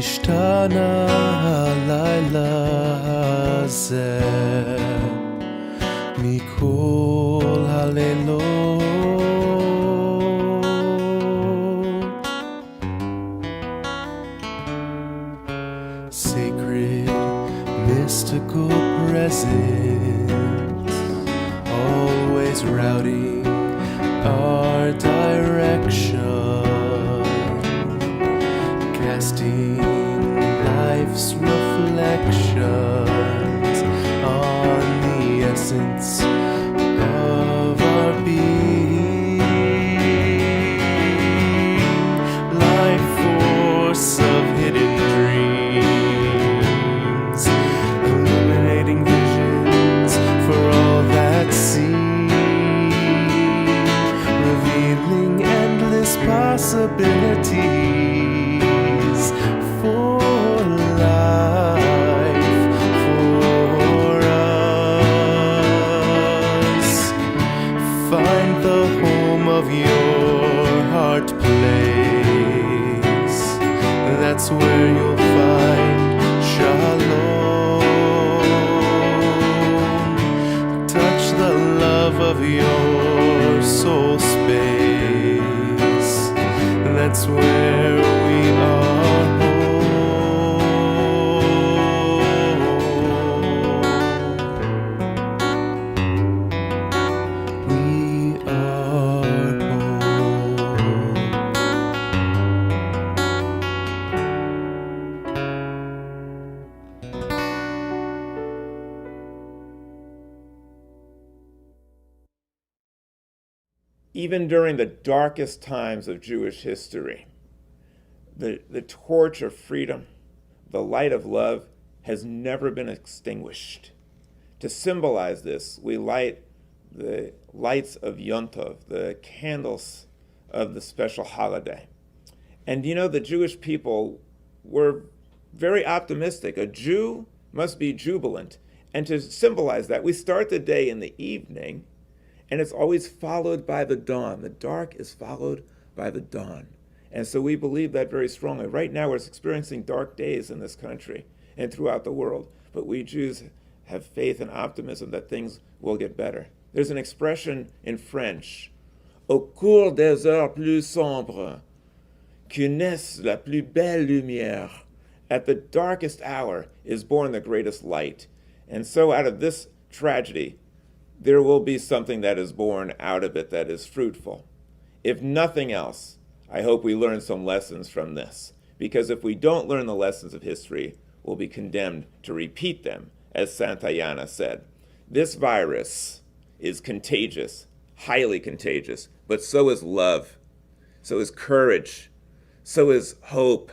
השתנה הלילה הזה מכל הלילות. Sacred, mystical presence, always routing our direction, casting life's reflections on the essence of our being, life force of hidden dreams, illuminating visions for all that see, revealing endless possibilities for life, for us. Find the home of your heart place. That's where you'll find shalom. Touch the love of your soul space. That's where we are home. We are home. Even during the darkest times of Jewish history, the torch of freedom, the light of love, has never been extinguished. To symbolize this, we light the lights of Yom Tov, the candles of the special holiday. And you know, the Jewish people were very optimistic. A Jew must be jubilant. And to symbolize that, we start the day in the evening, and it's always followed by the dawn. The dark is followed by the dawn. And so we believe that very strongly. Right now we're experiencing dark days in this country and throughout the world. But we Jews have faith and optimism that things will get better. There's an expression in French, au cours des heures plus sombres, que naisse la plus belle lumière. At the darkest hour is born the greatest light. And so out of this tragedy, there will be something that is born out of it that is fruitful. If nothing else, I hope we learn some lessons from this, because if we don't learn the lessons of history, we'll be condemned to repeat them, as Santayana said. This virus is contagious, highly contagious, but so is love, so is courage, so is hope.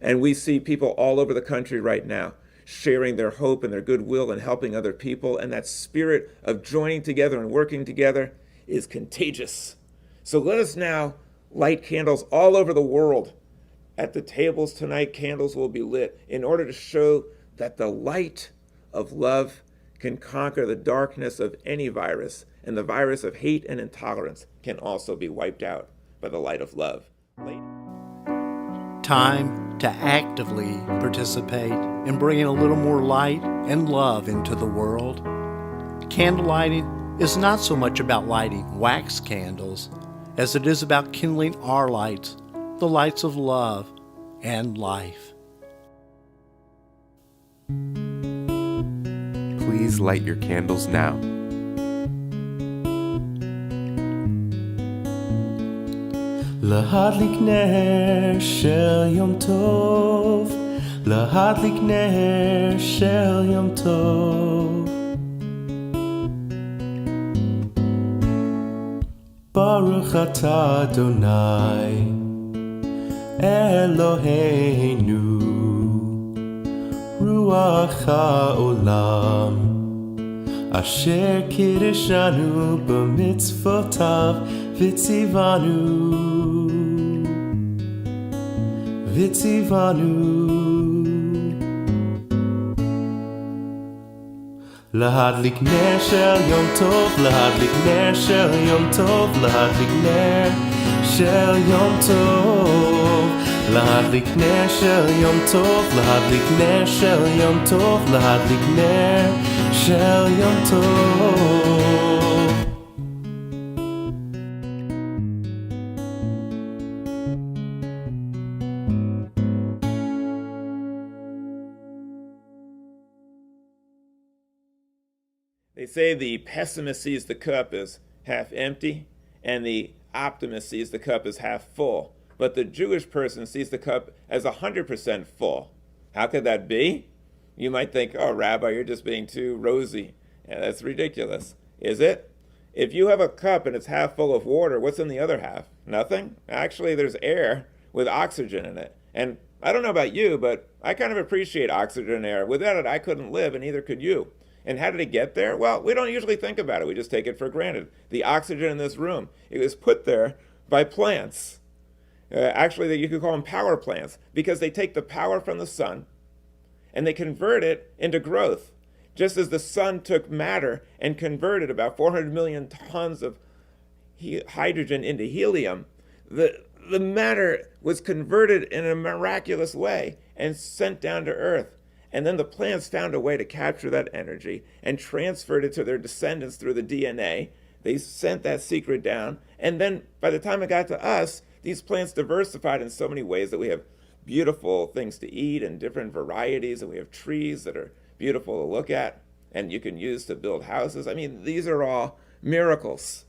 And we see people all over the country right now sharing their hope and their goodwill and helping other people, and that spirit of joining together and working together is contagious. So let us now light candles all over the world. At the tables tonight, candles will be lit in order to show that the light of love can conquer the darkness of any virus, and the virus of hate and intolerance can also be wiped out by the light of love. Time to actively participate in bringing a little more light and love into the world. Candle lighting is not so much about lighting wax candles as it is about kindling our lights, the lights of love and life. Please light your candles now. להדליק נר של יום טוב, להדליק נר של יום טוב. ברוך אתה אדוני אלוהינו, רוח העולם, אשר קידשנו במצוותיו וציוונו. להדליק נר של יום טוב, להדליק נר של יום טוב, להדליק נר של יום טוב, להדליק נר של יום טוב, להדליק נר של יום טוב, להדליק נר של יום טוב. They say the pessimist sees the cup as half empty, and the optimist sees the cup as half full. But the Jewish person sees the cup as 100% full. How could that be? You might think, oh, Rabbi, you're just being too rosy. Yeah, that's ridiculous. Is it? If you have a cup and it's half full of water, what's in the other half? Nothing? Actually, there's air with oxygen in it. And I don't know about you, but I kind of appreciate oxygen and air. Without it, I couldn't live, and neither could you. And how did it get there? Well, we don't usually think about it. We just take it for granted. The oxygen in this room, it was put there by plants. Actually, you could call them power plants, because they take the power from the sun and they convert it into growth. Just as the sun took matter and converted about 400 million tons of hydrogen into helium, the matter was converted in a miraculous way and sent down to Earth. And then the plants found a way to capture that energy and transferred it to their descendants through the DNA. They sent that secret down. And then by the time it got to us, these plants diversified in so many ways that we have beautiful things to eat and different varieties. And we have trees that are beautiful to look at and you can use to build houses. I mean, these are all miracles.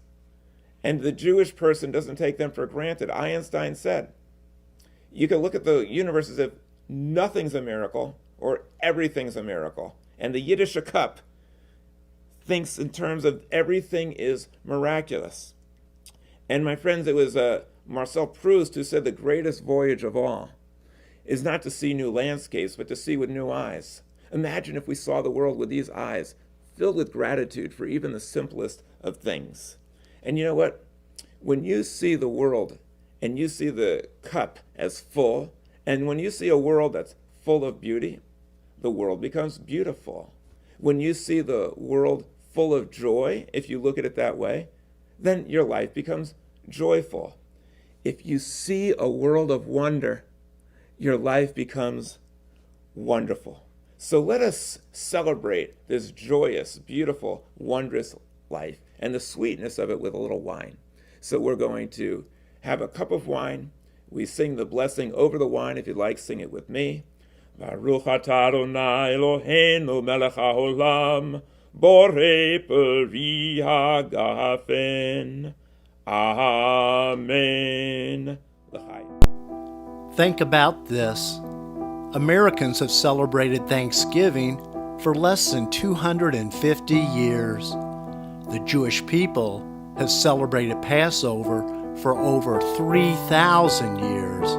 And the Jewish person doesn't take them for granted. Einstein said, you can look at the universe as if nothing's a miracle or everything's a miracle. And the Yiddish cup thinks in terms of everything is miraculous. And my friends, it was Marcel Proust who said the greatest voyage of all is not to see new landscapes, but to see with new eyes. Imagine if we saw the world with these eyes, filled with gratitude for even the simplest of things. And you know what? When you see the world and you see the cup as full, and when you see a world that's full of beauty, the world becomes beautiful. When you see the world full of joy, if you look at it that way, then your life becomes joyful. If you see a world of wonder, your life becomes wonderful. So let us celebrate this joyous, beautiful, wondrous life and the sweetness of it with a little wine. So we're going to have a cup of wine. We sing the blessing over the wine. If you'd like, sing it with me. Baruch atah Adonai Eloheinu melech haolam, borei peri hagafen. Amen. Think about this. Americans have celebrated Thanksgiving for less than 250 years. The Jewish people have celebrated Passover for over 3,000 years.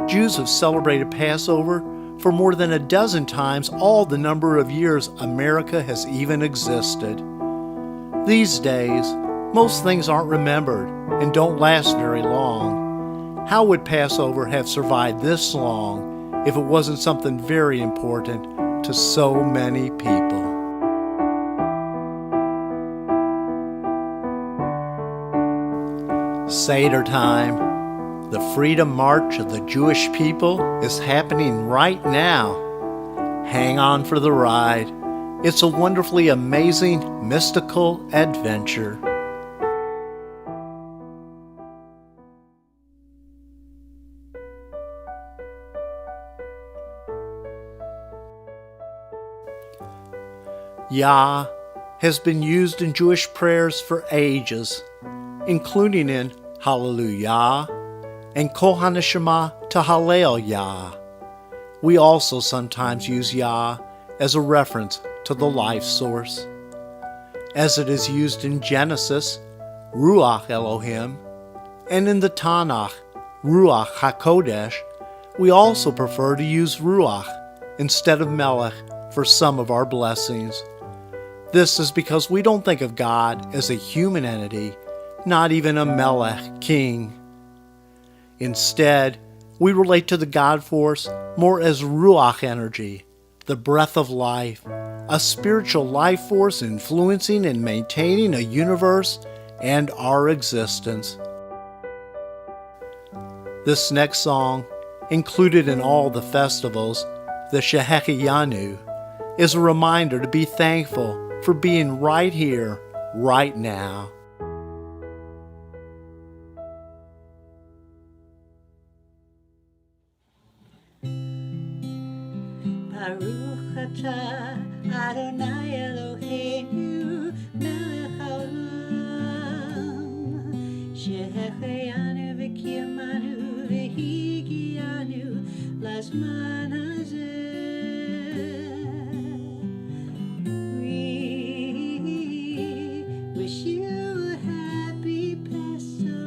Jews have celebrated Passover for more than a dozen times all the number of years America has even existed. These days, most things aren't remembered and don't last very long. How would Passover have survived this long if it wasn't something very important to so many people? Seder time. The Freedom March of the Jewish people is happening right now. Hang on for the ride. It's a wonderfully amazing, mystical adventure. Yah has been used in Jewish prayers for ages, including in Hallelujah and Kol HaNeshama to Hallel Yah. We also sometimes use Yah as a reference to the life source. As it is used in Genesis, Ruach Elohim, and in the Tanakh, Ruach HaKodesh, we also prefer to use Ruach instead of Melech for some of our blessings. This is because we don't think of God as a human entity, not even a Melech, king. Instead, we relate to the God force more as Ruach energy, the breath of life, a spiritual life force influencing and maintaining a universe and our existence. This next song included in all the festivals, the Shehecheyanu, is a reminder to be thankful for being right here, right now. Baruch atah Adonai Eloheinu melech haolam shehecheyanu v'kiyamanu v'higianu lazman hazeh. We wish you a happy Passover.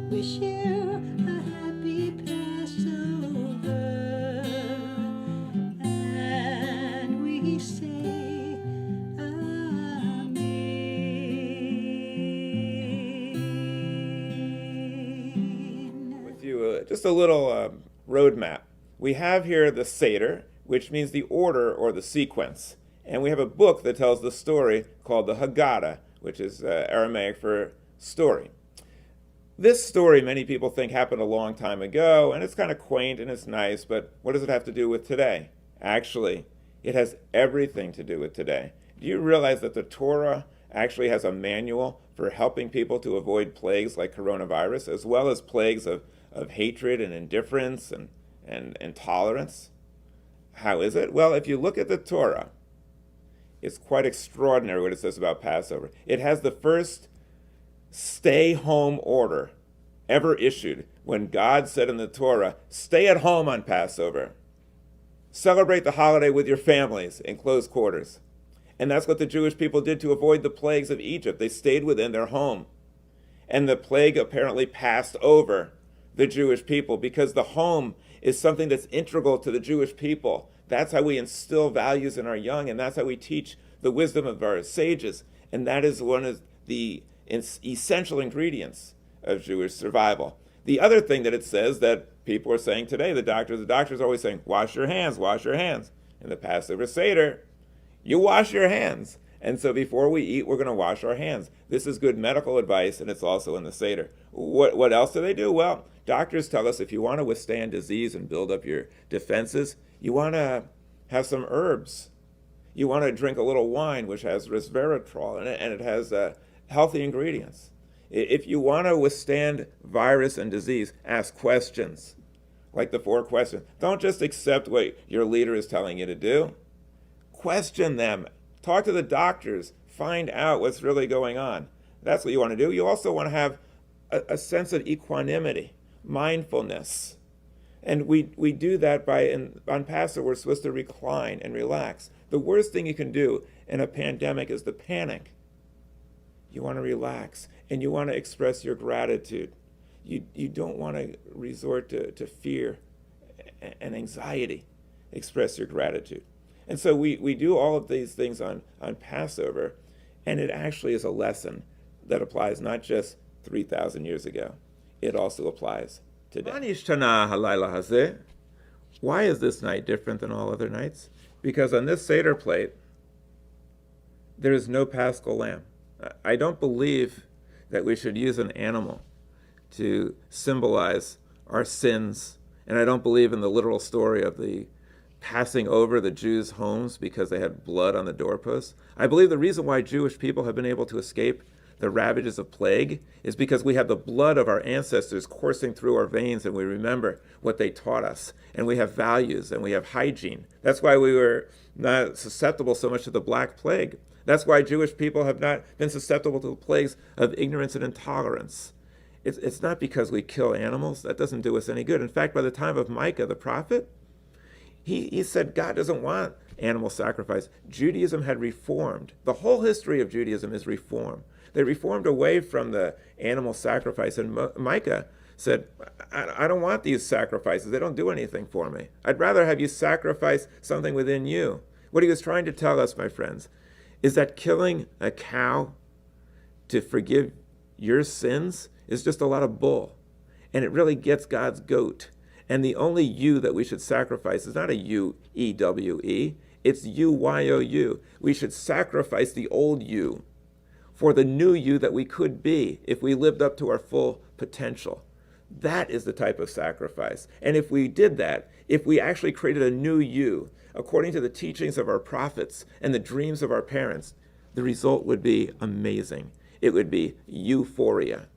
Wish you a happy Passover, and we say Amen. With you, just a little roadmap. We have here the Seder, which means the order or the sequence. And we have a book that tells the story called the Haggadah, which is Aramaic for story. This story, many people think, happened a long time ago, and it's kind of quaint and it's nice, but what does it have to do with today? Actually, it has everything to do with today. Do you realize that the Torah actually has a manual for helping people to avoid plagues like coronavirus, as well as plagues of hatred and indifference and intolerance? How is it? Well, if you look at the Torah, it's quite extraordinary what it says about Passover. It has the first stay-home order ever issued when God said in the Torah, stay at home on Passover. Celebrate the holiday with your families in close quarters. And that's what the Jewish people did to avoid the plagues of Egypt. They stayed within their home. And the plague apparently passed over the Jewish people because the home is something that's integral to the Jewish people. That's how we instill values in our young, and that's how we teach the wisdom of our sages. And that is one of the essential ingredients of Jewish survival. The other thing that it says that people are saying today, the doctors are always saying, wash your hands, wash your hands. In the Passover Seder, you wash your hands. And so before we eat, we're going to wash our hands. This is good medical advice, and it's also in the Seder. What else do they do? Well, doctors tell us if you want to withstand disease and build up your defenses, you want to have some herbs. You want to drink a little wine, which has resveratrol, and it has healthy ingredients. If you want to withstand virus and disease, ask questions, like the 4 questions. Don't just accept what your leader is telling you to do. Question them. Talk to the doctors. Find out what's really going on. That's what you want to do. You also want to have a sense of equanimity, mindfulness. And we do that on Passover, we're supposed to recline and relax. The worst thing you can do in a pandemic is to panic. You want to relax, and you want to express your gratitude. You don't want to resort to fear and anxiety. Express your gratitude. And so we do all of these things on Passover, and it actually is a lesson that applies not just 3,000 years ago. It also applies today. Why is this night different than all other nights? Because on this Seder plate, there is no Paschal lamb. I don't believe that we should use an animal to symbolize our sins, and I don't believe in the literal story of the passing over the Jews' homes because they had blood on the doorposts. I believe the reason why Jewish people have been able to escape the ravages of plague is because we have the blood of our ancestors coursing through our veins, and we remember what they taught us, and we have values, and we have hygiene. That's why we were not susceptible so much to the Black Plague. That's why Jewish people have not been susceptible to the plagues of ignorance and intolerance. It's not because we kill animals. That doesn't do us any good. In fact, by the time of Micah the prophet, he said God doesn't want animal sacrifice. Judaism had reformed. The whole history of Judaism is reform. They reformed away from the animal sacrifice. And Micah said, I don't want these sacrifices. They don't do anything for me. I'd rather have you sacrifice something within you. What he was trying to tell us, my friends, is that killing a cow to forgive your sins is just a lot of bull. And it really gets God's goat. And the only you that we should sacrifice is not a U-E-W-E, it's U-Y-O-U. We should sacrifice the old you for the new you that we could be if we lived up to our full potential. That is the type of sacrifice. And if we did that, if we actually created a new you, according to the teachings of our prophets and the dreams of our parents, the result would be amazing. It would be euphoria.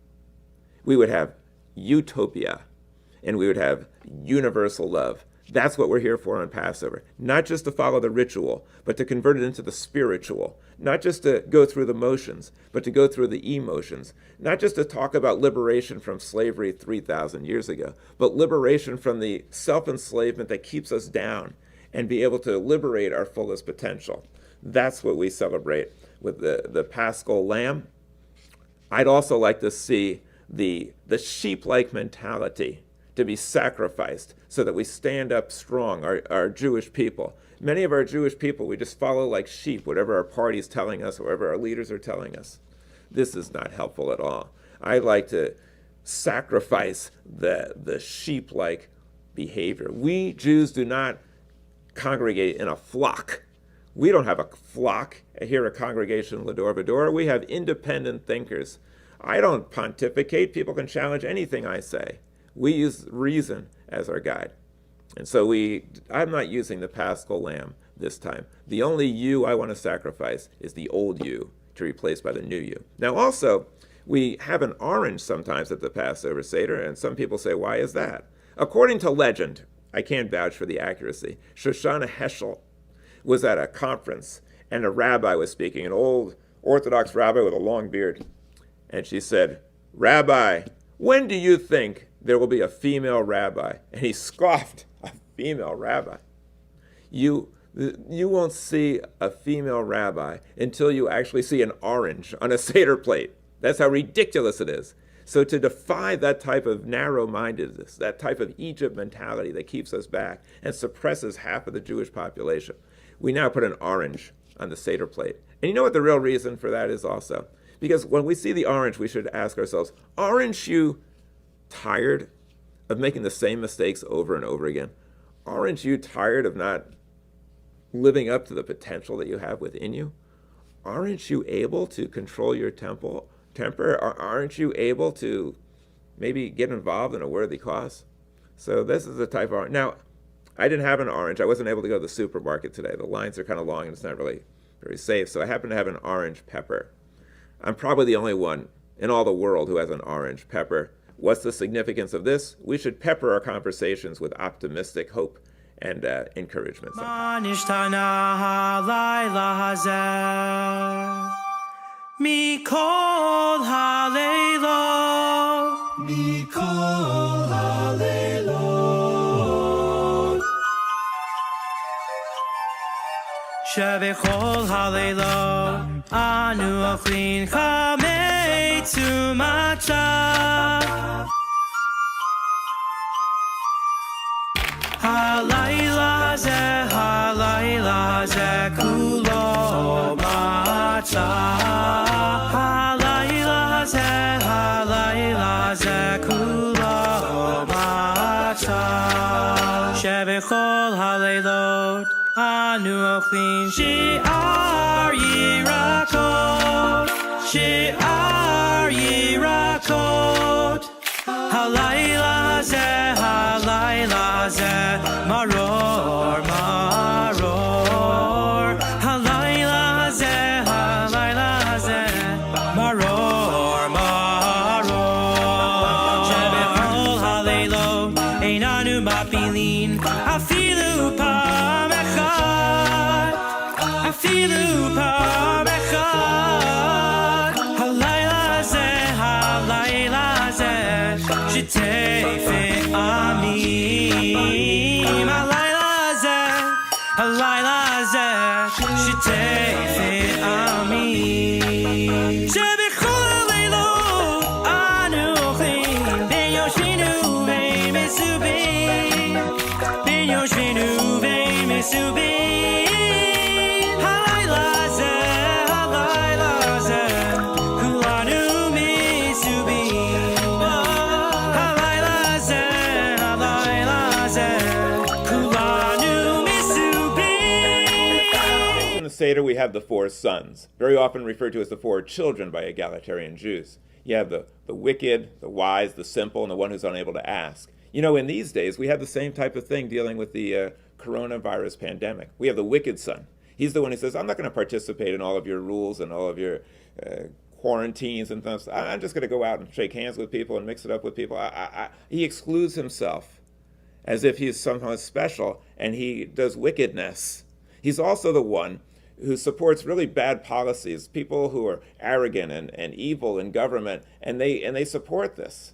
We would have utopia, and we would have universal love. That's what we're here for on Passover. Not just to follow the ritual, but to convert it into the spiritual. Not just to go through the motions, but to go through the emotions. Not just to talk about liberation from slavery 3,000 years ago, but liberation from the self-enslavement that keeps us down and be able to liberate our fullest potential. That's what we celebrate with the Paschal Lamb. I'd also like to see the sheep-like mentality to be sacrificed so that we stand up strong, our Jewish people. Many of our Jewish people, we just follow like sheep, whatever our party's telling us, whatever our leaders are telling us. This is not helpful at all. I like to sacrifice the sheep-like behavior. We Jews do not congregate in a flock. We don't have a flock here at Congregation L'Dor Va-Dor. We have independent thinkers. I don't pontificate. People can challenge anything I say. We use reason as our guide. And so I'm not using the Paschal Lamb this time. The only you I want to sacrifice is the old you to replace by the new you. Now also, we have an orange sometimes at the Passover Seder, and some people say, why is that? According to legend, I can't vouch for the accuracy, Shoshana Heschel was at a conference, and a rabbi was speaking, an old Orthodox rabbi with a long beard. And she said, Rabbi, when do you think there will be a female rabbi? And he scoffed, a female rabbi. You won't see a female rabbi until you actually see an orange on a Seder plate. That's how ridiculous it is. So to defy that type of narrow-mindedness, that type of Egypt mentality that keeps us back and suppresses half of the Jewish population, we now put an orange on the Seder plate. And you know what the real reason for that is also? Because when we see the orange, we should ask ourselves, aren't you tired of making the same mistakes over and over again? Aren't you tired of not living up to the potential that you have within you? Aren't you able to control your temper? Aren't you able to maybe get involved in a worthy cause? So this is the type of orange. Now, I didn't have an orange. I wasn't able to go to the supermarket today. The lines are kind of long and it's not really very safe. So I happen to have an orange pepper. I'm probably the only one in all the world who has an orange pepper. What's the significance of this? We should pepper our conversations with optimistic hope and encouragement. Mikol Halelot, Mikol Halelot, Shebechol Halelot, Anu Ochlin Chametzu Matzah, Halayla Zeh Kulo Matzah. Shebechol Halelot Anu Ochlin She'ar Yirakot She'ar Yirakot Halayla Zeh Maror Maror Halayla Zeh Maror Maror Shebechol Halelot Einanu Mapilin Afilu Pam Echad Afilu Pam Echad Halayla Zeh Shitefe Amim Halayla Zeh Shitefe Amim Shebechol Halelot Anu Ochlin Ben Yoshvinu Vein Mesubin Ben Yoshvinu Vein Mesubin Halayla Zeh Kulanu Mesubin Halayla Zeh Seder, we have the four sons, very often referred to as the four children by egalitarian Jews. You have the wicked, the wise, the simple, and the one who's unable to ask. You know, in these days, we have the same type of thing dealing with the coronavirus pandemic. We have the wicked son. He's the one who says, I'm not going to participate in all of your rules and all of your quarantines and things. I'm just going to go out and shake hands with people and mix it up with people. He excludes himself as if he's somehow special, and he does wickedness. He's also the one who supports really bad policies, people who are arrogant and evil in government, and they support this.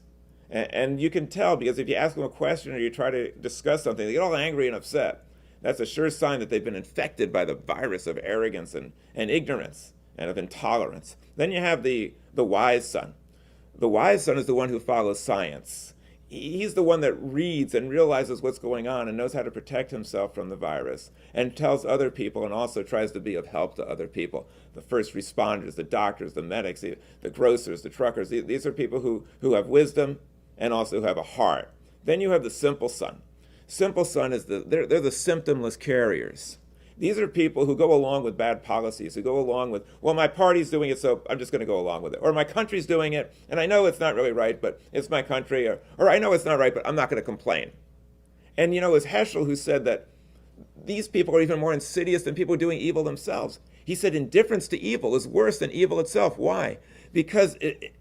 And you can tell, because if you ask them a question or you try to discuss something, they get all angry and upset. That's a sure sign that they've been infected by the virus of arrogance and ignorance and of intolerance. Then you have the wise son. The wise son is the one who follows science. He's the one that reads and realizes what's going on and knows how to protect himself from the virus and tells other people and also tries to be of help to other people. The first responders, the doctors, the medics, the grocers, the truckers, these are people who have wisdom and also who have a heart. Then you have the simple son. Simple son is they're the symptomless carriers. These are people who go along with bad policies, who go along with, well, my party's doing it, so I'm just going to go along with it. Or my country's doing it, and I know it's not really right, but it's my country. Or I know it's not right, but I'm not going to complain. And, you know, it was Heschel who said that these people are even more insidious than people doing evil themselves. He said indifference to evil is worse than evil itself. Why? Because it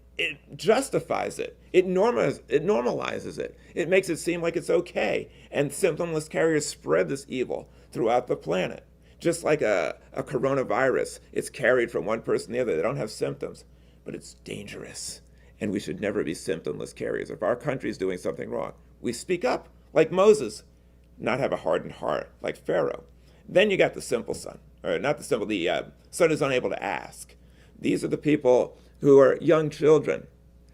justifies it. It normalizes it. It makes it seem like it's okay. And symptomless carriers spread this evil throughout the planet. Just like a coronavirus, it's carried from one person to the other. They don't have symptoms, but it's dangerous. And we should never be symptomless carriers. If our country is doing something wrong, we speak up, like Moses, not have a hardened heart, like Pharaoh. Then you got the simple son, or not the simple, the son who's unable to ask. These are the people who are young children,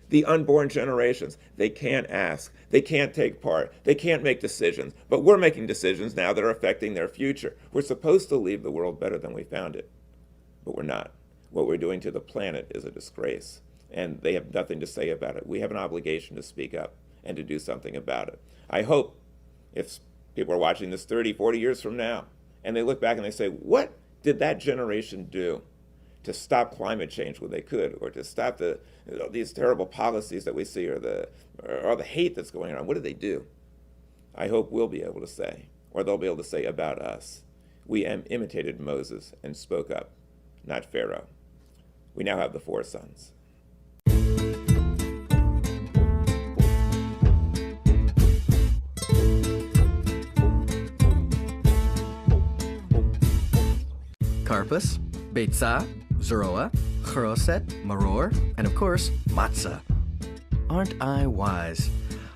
the unborn generations. They can't ask. They can't take part. They can't make decisions. But we're making decisions now that are affecting their future. We're supposed to leave the world better than we found it, but we're not. What we're doing to the planet is a disgrace, and they have nothing to say about it. We have an obligation to speak up and to do something about it. I hope if people are watching this 30, 40 years from now, and they look back and they say, what did that generation do to stop climate change when they could, or to stop these terrible policies that we see, or the hate that's going on? What did they do? I hope we'll be able to say, or they'll be able to say about us, we imitated Moses and spoke up, not Pharaoh. We now have the four sons. Karpus, Beitzah, Zeroah, Cheroset, Maror, and of course, Matzah. Aren't I wise?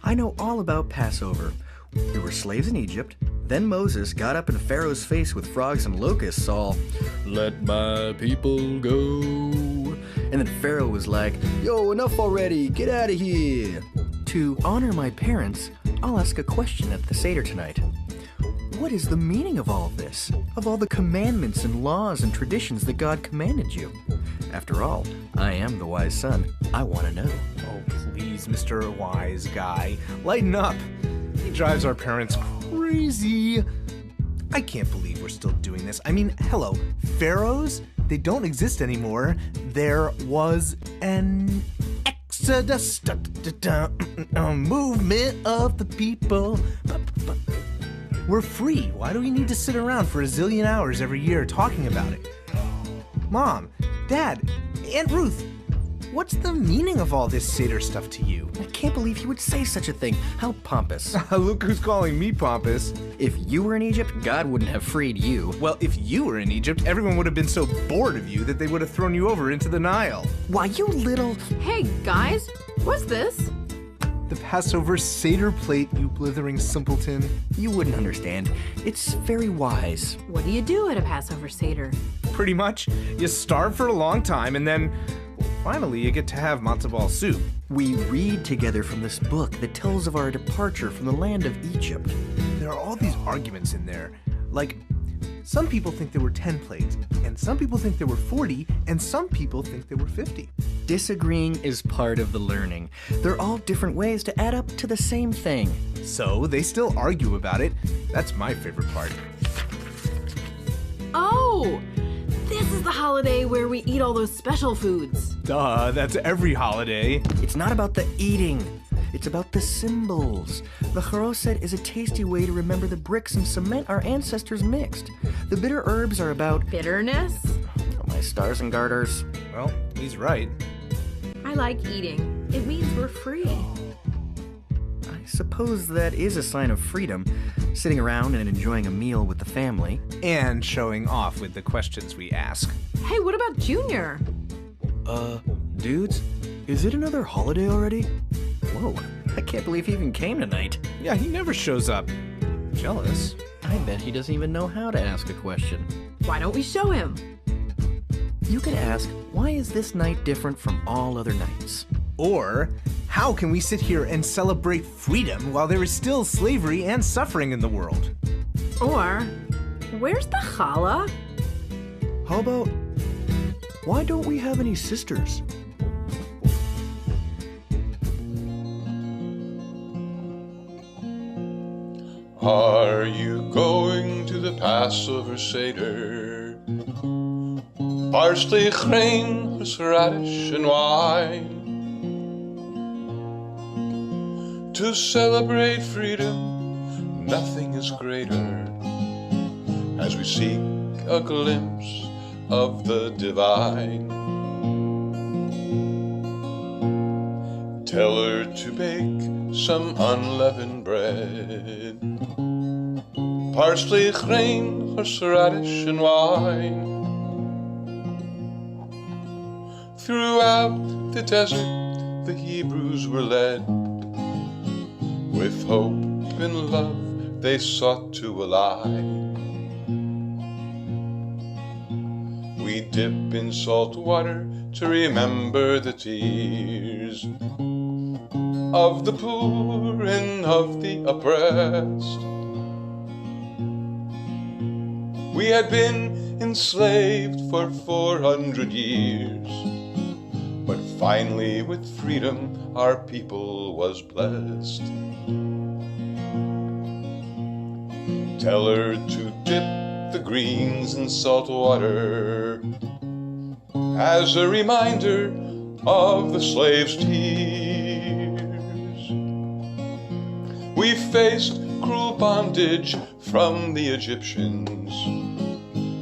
I know all about Passover. We were slaves in Egypt. Then Moses got up in Pharaoh's face with frogs and locusts all, "Let my people go." And then Pharaoh was like, "Yo, enough already, get out of here." To honor my parents, I'll ask a question at the Seder tonight. What is the meaning of all of this? Of all the commandments and laws and traditions that God commanded you? After all, I am the wise son. I want to know. Oh, please, Mr. Wise Guy. Lighten up. He drives our parents crazy. I can't believe we're still doing this. I mean, hello, pharaohs? They don't exist anymore. There was an exodus, movement of the people. We're free. Why do we need to sit around for a zillion hours every year talking about it? Mom, Dad, Aunt Ruth, what's the meaning of all this Seder stuff to you? I can't believe he would say such a thing. How pompous. Look who's calling me pompous. If you were in Egypt, God wouldn't have freed you. Well, if you were in Egypt, everyone would have been so bored of you that they would have thrown you over into the Nile. Why, you little... Hey, guys, what's this? The Passover Seder Plate, you blithering simpleton. You wouldn't understand. It's very wise. What do you do at a Passover Seder? Pretty much, you starve for a long time and then, finally, you get to have matzo ball soup. We read together from this book that tells of our departure from the land of Egypt. There are all these arguments in there. Like, some people think there were 10 plates, and some people think there were 40, and some people think there were 50. Disagreeing is part of the learning. They're all different ways to add up to the same thing. So they still argue about it. That's my favorite part. Oh, the holiday where we eat all those special foods? Duh, that's every holiday. It's not about the eating. It's about the symbols. The charoset is a tasty way to remember the bricks and cement our ancestors mixed. The bitter herbs are about Bitterness? my stars and garters. Well, he's right. I like eating. It means we're free. I suppose that is a sign of freedom, sitting around and enjoying a meal with the family. And showing off with the questions we ask. Hey, what about Junior? Dudes, is it another holiday already? Whoa, I can't believe he even came tonight. Yeah, he never shows up. Jealous. I bet he doesn't even know how to ask a question. Why don't we show him? You could ask, why is this night different from all other nights? Or, how can we sit here and celebrate freedom while there is still slavery and suffering in the world? Or, where's the challah? How about, why don't we have any sisters? Are you going to the Passover Seder? Parsley, grain, horseradish, and wine. To celebrate freedom, nothing is greater. As we seek a glimpse of the divine. Tell her to bake some unleavened bread. Parsley, grain, horseradish, and wine. Throughout the desert, the Hebrews were led. With hope and love, they sought to align. We dip in salt water to remember the tears of the poor and of the oppressed. We had been enslaved for 400 years, but finally with freedom our people was blessed. Tell her to dip the greens in salt water as a reminder of the slave's tears. We faced cruel bondage from the Egyptians,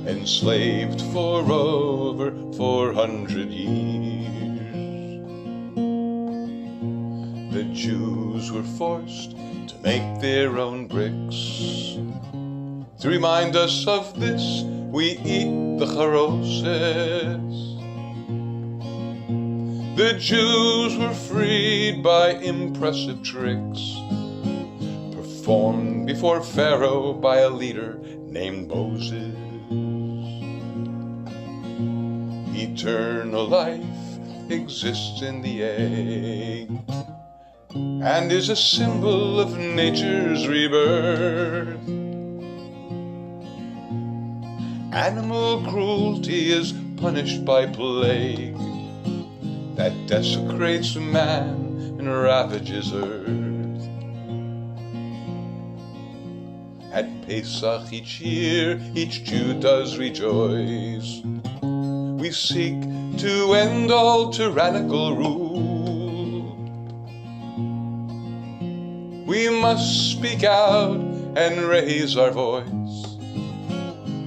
enslaved for over 400 years. The Jews were forced to make their own bricks. To remind us of this, we eat the charoset. The Jews were freed by impressive tricks, performed before Pharaoh by a leader named Moses. Eternal life exists in the egg and is a symbol of nature's rebirth. Animal cruelty is punished by plague that desecrates man and ravages earth. At Pesach each year, each Jew does rejoice. We seek to end all tyrannical rule. We must speak out and raise our voice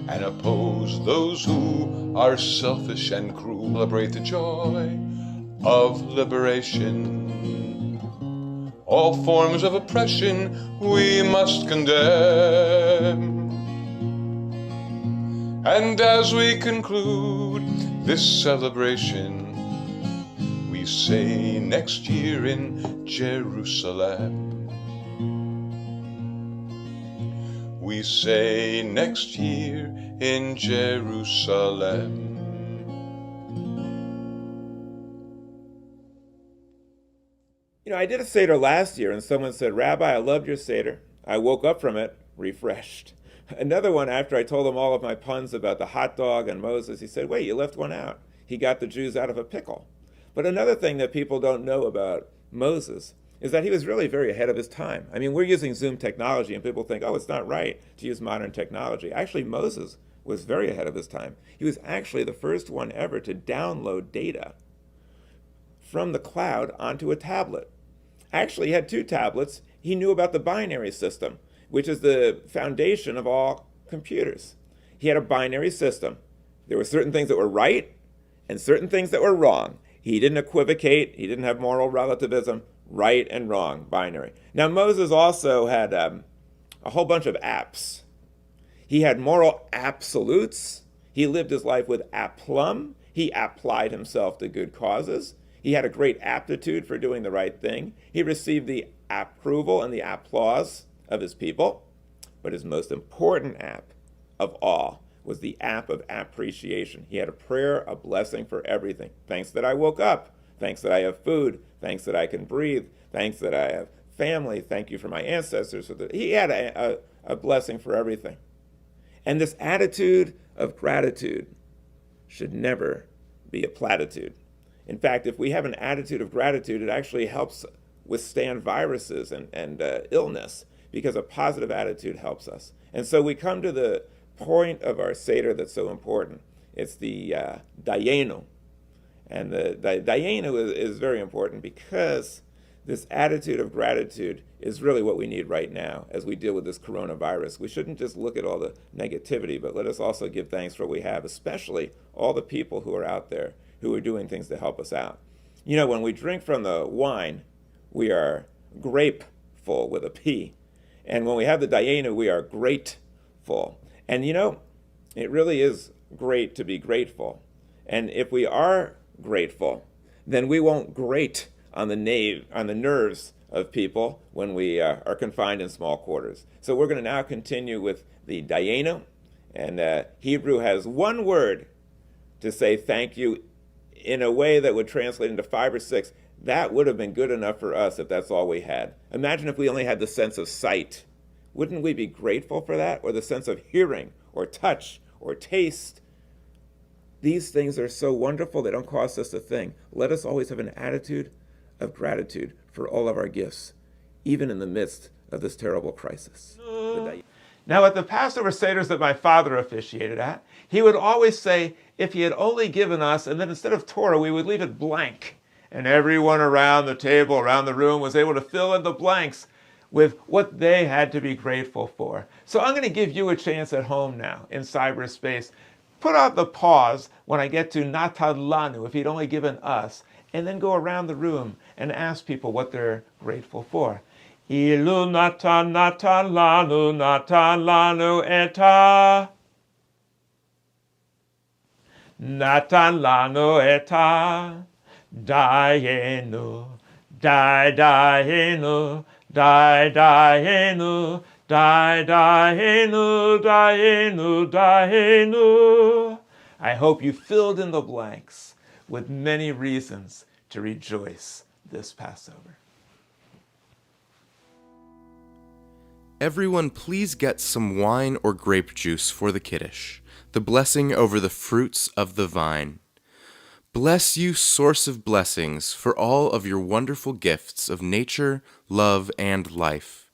and oppose those who are selfish and cruel. Celebrate the joy of liberation. All forms of oppression we must condemn. And as we conclude this celebration, we say next year in Jerusalem. We say next year in Jerusalem. You know, I did a Seder last year and someone said, "Rabbi, I loved your Seder. I woke up from it refreshed." Another one, after I told him all of my puns about the hot dog and Moses, he said, "Wait, you left one out. He got the Jews out of a pickle." But another thing that people don't know about Moses is that he was really very ahead of his time. I mean, we're using Zoom technology and people think, oh, it's not right to use modern technology. Actually, Moses was very ahead of his time. He was actually the first one ever to download data from the cloud onto a tablet. Actually, he had 2 tablets. He knew about the binary system, which is the foundation of all computers. He had a binary system. There were certain things that were right and certain things that were wrong. He didn't equivocate. He didn't have moral relativism. Right and wrong, binary. Now, Moses also had a whole bunch of apps. He had moral absolutes. He lived his life with aplomb. He applied himself to good causes. He had a great aptitude for doing the right thing. He received the approval and the applause of his people. But his most important app of all was the app of appreciation. He had a prayer, a blessing for everything. Thanks that I woke up. Thanks that I have food. Thanks that I can breathe. Thanks that I have family. Thank you for my ancestors. He had a blessing for everything. And this attitude of gratitude should never be a platitude. In fact, if we have an attitude of gratitude, it actually helps withstand viruses and illness, because a positive attitude helps us. And so we come to the point of our Seder that's so important. It's the Dayenu. And the Dayenu is very important because this attitude of gratitude is really what we need right now as we deal with this coronavirus. We shouldn't just look at all the negativity, but let us also give thanks for what we have, especially all the people who are out there who are doing things to help us out. You know, when we drink from the wine, we are grapeful with a P. And when we have the Dayenu, we are grateful. And you know, it really is great to be grateful. And if we are grateful, then we won't grate on the nerves of people when we are confined in small quarters. So we're going to now continue with the Dayenu. And Hebrew has one word to say thank you in a way that would translate into 5 or 6. That would have been good enough for us if that's all we had. Imagine if we only had the sense of sight. Wouldn't we be grateful for that? Or the sense of hearing, or touch, or taste? These things are so wonderful, they don't cost us a thing. Let us always have an attitude of gratitude for all of our gifts, even in the midst of this terrible crisis. Now, at the Passover Seders that my father officiated at, he would always say, if he had only given us, and then instead of Torah, we would leave it blank. And everyone around the table, around the room, was able to fill in the blanks with what they had to be grateful for. So I'm going to give you a chance at home now, in cyberspace. Put out the pause when I get to Natan Lanu, if he'd only given us, and then go around the room and ask people what they're grateful for. Ilu Natan lanu eta. Natan lanu eta. Dayenu, dayenu, dayenu, dayenu, dayenu, dayenu. I hope you filled in the blanks with many reasons to rejoice this Passover. Everyone, please get some wine or grape juice for the Kiddush, the blessing over the fruits of the vine. Bless you, source of blessings, for all of your wonderful gifts of nature, love, and life.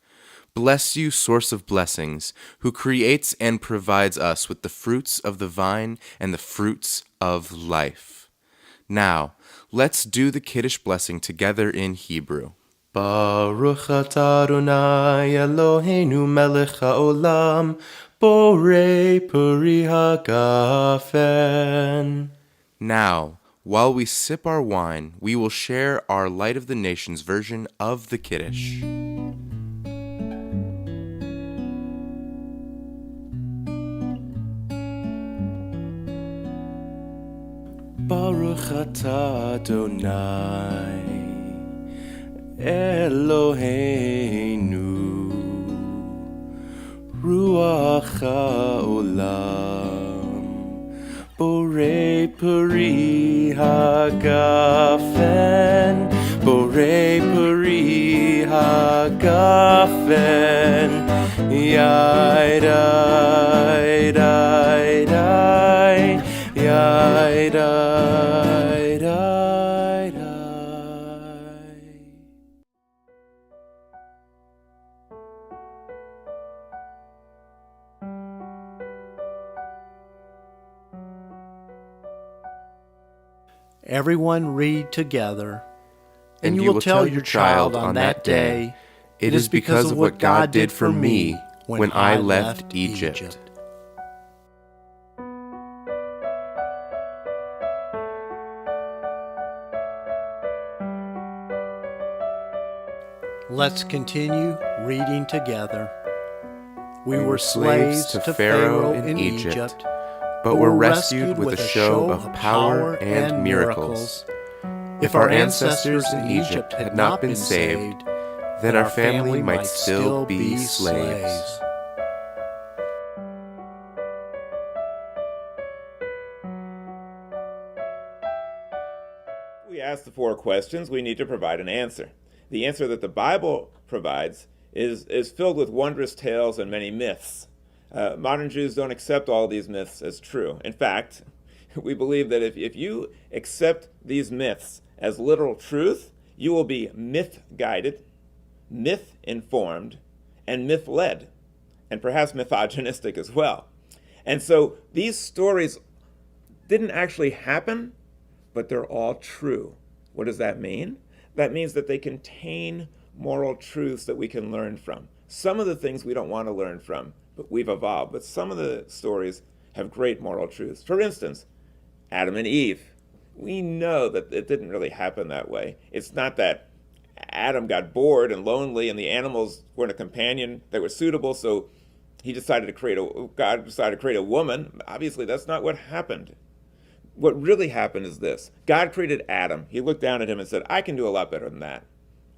Bless you, source of blessings, who creates and provides us with the fruits of the vine and the fruits of life. Now, let's do the Kiddush blessing together in Hebrew. Baruch atah Adonai Eloheinu melech haolam, borei peri hagafen. Now, while we sip our wine, we will share our Light of the Nations version of the Kiddush. Baruch atah Adonai Eloheinu Ruach haolam Borei peri hagafen Borei peri hagafen Yai dai dai dai Yai dai dai dai. Everyone read together. And you will tell your child on that day, it is because of what God did for me when I left Egypt. Let's continue reading together. We were slaves to Pharaoh in Egypt, but were rescued with a show of power and miracles. If our ancestors in Egypt had not been saved, then our family might still be slaves. We ask the 4 questions, we need to provide an answer. The answer that the Bible provides is filled with wondrous tales and many myths. Modern Jews don't accept all these myths as true. In fact, we believe that if you accept these myths as literal truth, you will be myth-guided, myth-informed, and myth-led, and perhaps misogynistic as well. And so these stories didn't actually happen, but they're all true. What does that mean? That means that they contain moral truths that we can learn from. Some of the things we don't want to learn from, but we've evolved. But some of the stories have great moral truths. For instance, Adam and Eve. We know that it didn't really happen that way. It's not that Adam got bored and lonely and the animals weren't a companion that was suitable, so God decided to create a woman. Obviously, that's not what happened. What really happened is this. God created Adam. He looked down at him and said, I can do a lot better than that.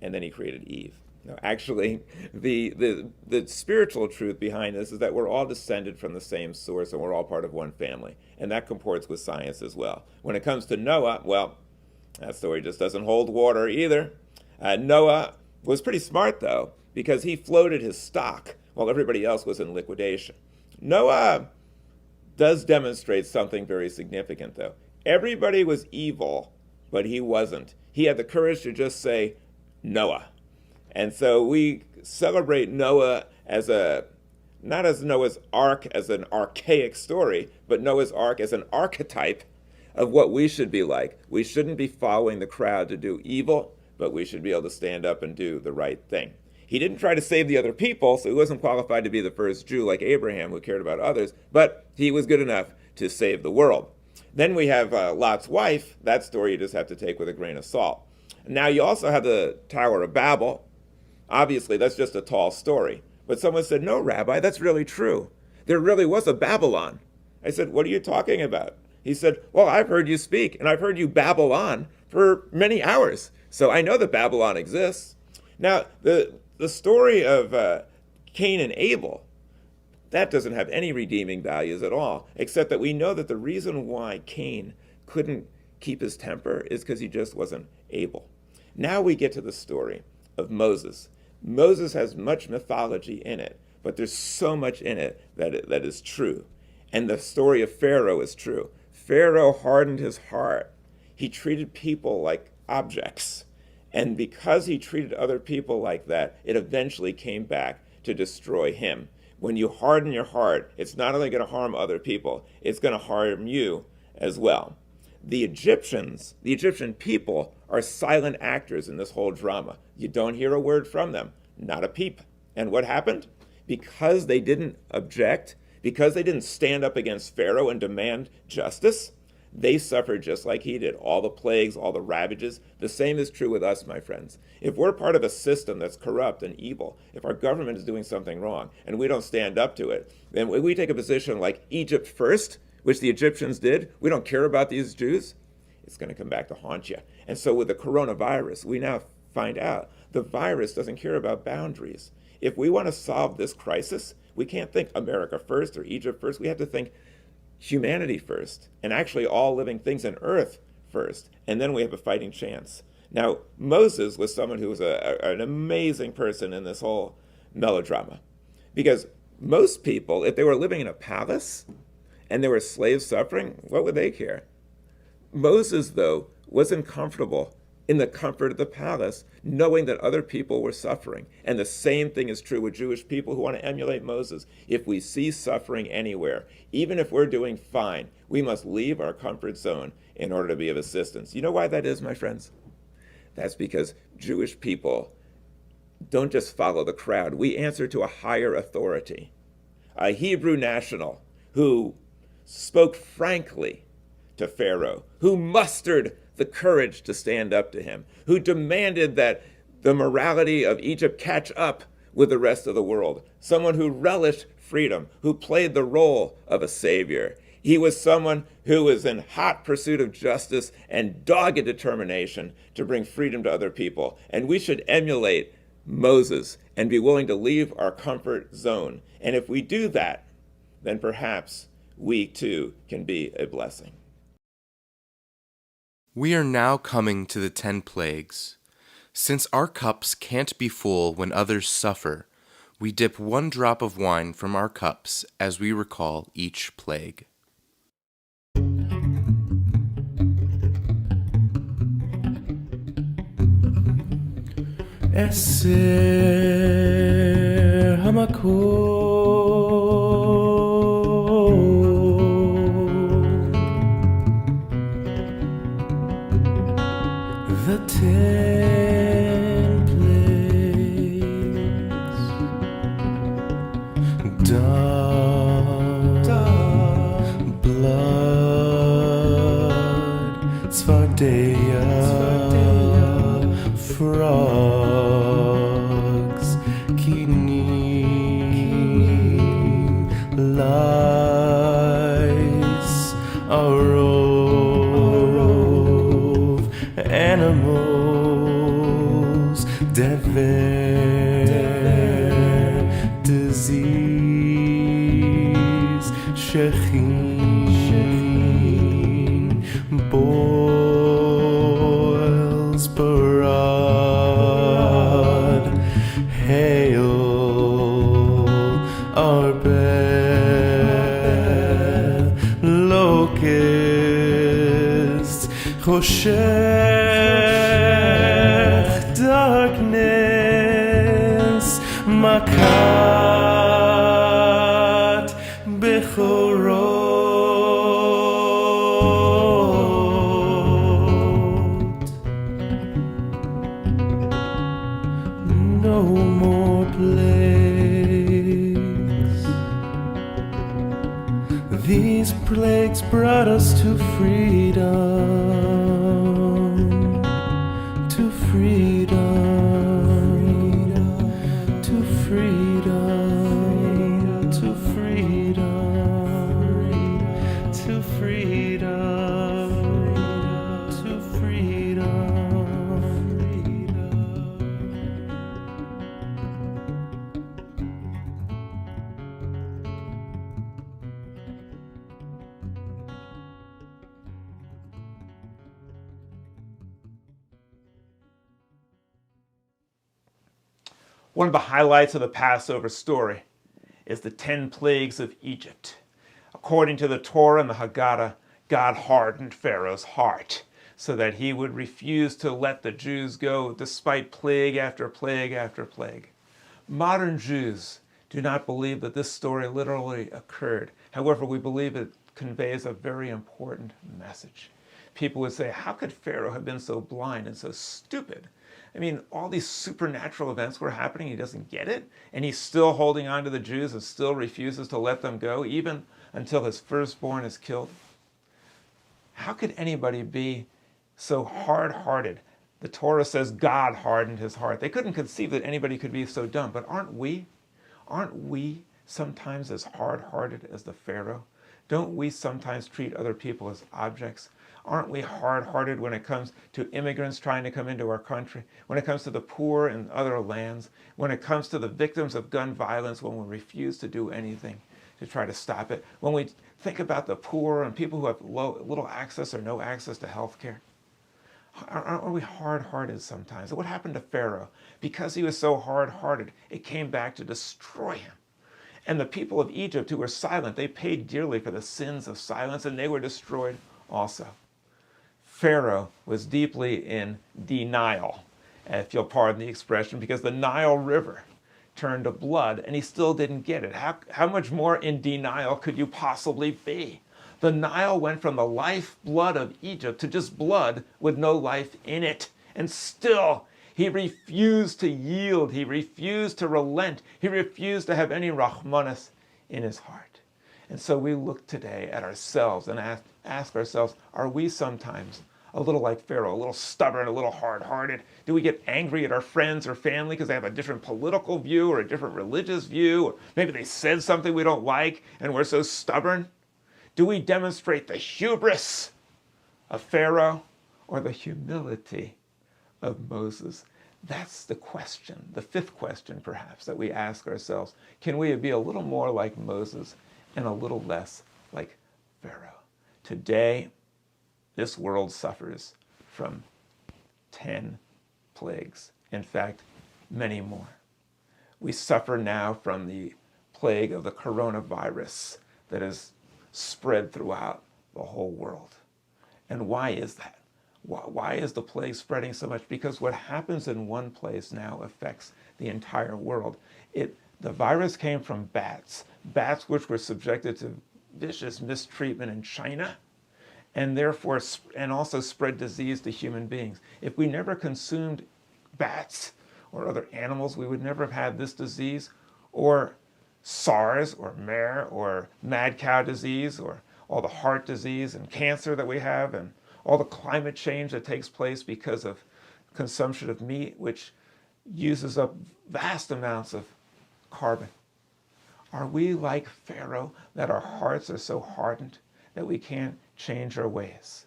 And then he created Eve. No, actually, the spiritual truth behind this is that we're all descended from the same source and we're all part of one family. And that comports with science as well. When it comes to Noah, well, that story just doesn't hold water either. Noah was pretty smart, though, because he floated his stock while everybody else was in liquidation. Noah does demonstrate something very significant, though. Everybody was evil, but he wasn't. He had the courage to just say, Noah. And so we celebrate Noah as not as Noah's Ark as an archaic story, but Noah's Ark as an archetype of what we should be like. We shouldn't be following the crowd to do evil, but we should be able to stand up and do the right thing. He didn't try to save the other people, so he wasn't qualified to be the first Jew like Abraham, who cared about others, but he was good enough to save the world. Then we have Lot's wife. That story you just have to take with a grain of salt. Now you also have the Tower of Babel. Obviously, that's just a tall story. But someone said, no, Rabbi, that's really true. There really was a Babylon. I said, what are you talking about? He said, well, I've heard you speak, and I've heard you babble on for many hours. So I know that Babylon exists. Now, the story of Cain and Abel, that doesn't have any redeeming values at all, except that we know that the reason why Cain couldn't keep his temper is because he just wasn't able. Now we get to the story of Moses. Moses has much mythology in it, but there's so much in it that is true. And the story of Pharaoh is true. Pharaoh hardened his heart. He treated people like objects. And because he treated other people like that, it eventually came back to destroy him. When you harden your heart, it's not only going to harm other people, it's going to harm you as well. The Egyptian people are silent actors in this whole drama. You don't hear a word from them, not a peep. And what happened? Because they didn't object, because they didn't stand up against Pharaoh and demand justice, they suffered just like he did. All the plagues, all the ravages. The same is true with us, my friends. If we're part of a system that's corrupt and evil, if our government is doing something wrong and we don't stand up to it, then we take a position like Egypt first, which the Egyptians did. We don't care about these Jews. It's going to come back to haunt you. And so with the coronavirus, we now find out the virus doesn't care about boundaries. If we want to solve this crisis, we can't think America first or Egypt first. We have to think humanity first, and actually all living things on earth first, and then we have a fighting chance. Now, Moses was someone who was an amazing person in this whole melodrama, because most people, if they were living in a palace and there were slaves suffering, what would they care? Moses, though, wasn't comfortable in the comfort of the palace, knowing that other people were suffering. And the same thing is true with Jewish people who want to emulate Moses. If we see suffering anywhere, even if we're doing fine, we must leave our comfort zone in order to be of assistance. You know why that is, my friends? That's because Jewish people don't just follow the crowd. We answer to a higher authority, a Hebrew national who spoke frankly to Pharaoh, who mustered the courage to stand up to him, who demanded that the morality of Egypt catch up with the rest of the world, someone who relished freedom, who played the role of a savior. He was someone who was in hot pursuit of justice and dogged determination to bring freedom to other people. And we should emulate Moses and be willing to leave our comfort zone. And if we do that, then perhaps we too can be a blessing. We are now coming to the 10 plagues. Since our cups can't be full when others suffer, we dip 1 drop of wine from our cups as we recall each plague. Eser hamakol, the 10 plagues, dark blood, tzvardeya, frogs, kinim, lice, arov, animals, dever, disease, shechin, boils, barad, hail, arbel, locusts, choshech, darkness, makat, bechorot. No more plagues. These plagues brought us to freedom, to freedom, to freedom, to freedom, to freedom, to freedom. One of the highlights of the Passover story is the 10 plagues of Egypt. According to the Torah and the Haggadah, God hardened Pharaoh's heart so that he would refuse to let the Jews go despite plague after plague after plague. Modern Jews do not believe that this story literally occurred. However, we believe it conveys a very important message. People would say, how could Pharaoh have been so blind and so stupid? I mean, all these supernatural events were happening, he doesn't get it, and he's still holding on to the Jews and still refuses to let them go, even until his firstborn is killed. How could anybody be so hard-hearted? The Torah says God hardened his heart. They couldn't conceive that anybody could be so dumb, but aren't we? Aren't we sometimes as hard-hearted as the Pharaoh? Don't we sometimes treat other people as objects? Aren't we hard-hearted when it comes to immigrants trying to come into our country, when it comes to the poor in other lands, when it comes to the victims of gun violence, when we refuse to do anything to try to stop it, when we think about the poor and people who have little access or no access to health care? Aren't we hard-hearted sometimes? What happened to Pharaoh? Because he was so hard-hearted, it came back to destroy him. And the people of Egypt who were silent, they paid dearly for the sins of silence, and they were destroyed also. Pharaoh was deeply in denial, if you'll pardon the expression, because the Nile River turned to blood and he still didn't get it. How much more in denial could you possibly be? The Nile went from the lifeblood of Egypt to just blood with no life in it. And still, he refused to yield. He refused to relent. He refused to have any rahmanas in his heart. And so we look today at ourselves and ask ourselves, are we sometimes a little like Pharaoh, a little stubborn, a little hard-hearted? Do we get angry at our friends or family because they have a different political view or a different religious view? Or maybe they said something we don't like and we're so stubborn? Do we demonstrate the hubris of Pharaoh or the humility of Moses? That's the question, the fifth question perhaps, that we ask ourselves. Can we be a little more like Moses and a little less like Pharaoh? Today, this world suffers from 10 plagues. In fact, many more. We suffer now from the plague of the coronavirus that is spread throughout the whole world. And why is that? Why is the plague spreading so much? Because what happens in one place now affects the entire world. The virus came from bats which were subjected to vicious mistreatment in China, and therefore, and also spread disease to human beings. If we never consumed bats or other animals, we would never have had this disease, or SARS, or MERS, or mad cow disease, or all the heart disease and cancer that we have, and all the climate change that takes place because of consumption of meat, which uses up vast amounts of carbon. Are we like Pharaoh, that our hearts are so hardened that we can't change our ways?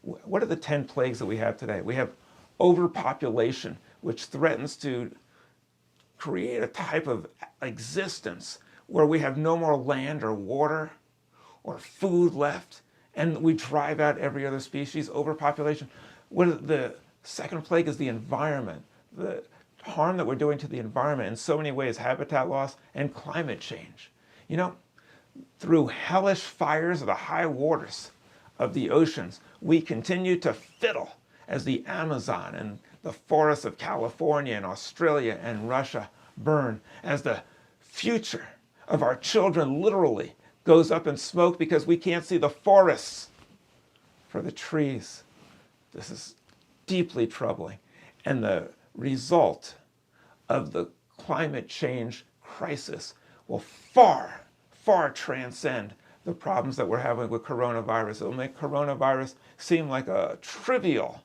What are the 10 plagues that we have today? We have overpopulation, which threatens to create a type of existence where we have no more land or water or food left, and we drive out every other species. Overpopulation. The second plague is the environment, the harm that we're doing to the environment in so many ways, habitat loss and climate change. You know, through hellish fires of the high waters of the oceans, we continue to fiddle as the Amazon and the forests of California and Australia and Russia burn, as the future of our children literally goes up in smoke because we can't see the forests for the trees. This is deeply troubling. And the result of the climate change crisis will far, far transcend the problems that we're having with coronavirus. It will make coronavirus seem like a trivial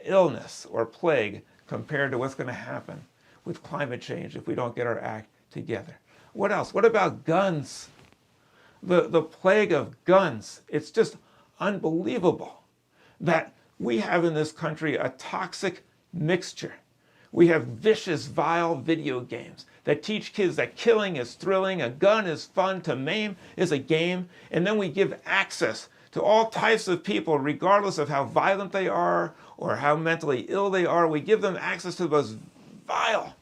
illness or plague compared to what's going to happen with climate change if we don't get our act together. What else? What about guns? The plague of guns. It's just unbelievable that we have in this country a toxic mixture. We have vicious, vile video games that teach kids that killing is thrilling, a gun is fun, to maim is a game, and then we give access to all types of people, regardless of how violent they are or how mentally ill they are. We give them access to those vile,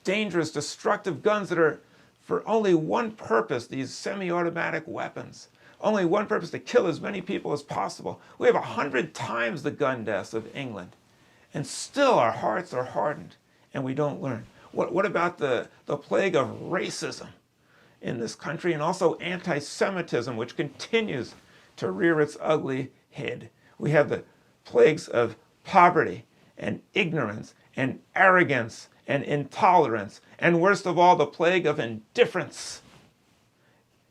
dangerous, destructive guns that are for only one purpose, these semi-automatic weapons. Only one purpose, to kill as many people as possible. We have 100 times the gun deaths of England. And still our hearts are hardened and we don't learn. What about the plague of racism in this country, and also anti-Semitism, which continues to rear its ugly head? We have the plagues of poverty and ignorance and arrogance and intolerance, and worst of all, the plague of indifference.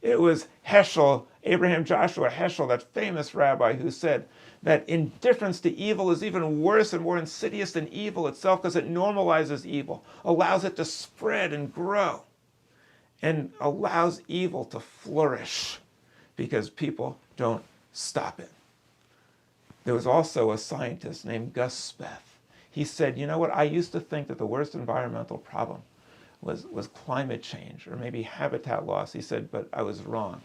It was Heschel, Abraham Joshua Heschel, that famous rabbi, who said that indifference to evil is even worse and more insidious than evil itself, because it normalizes evil, allows it to spread and grow, and allows evil to flourish because people don't stop it. There was also a scientist named Gus Speth. He said, you know what, I used to think that the worst environmental problem was climate change or maybe habitat loss. He said, but I was wrong.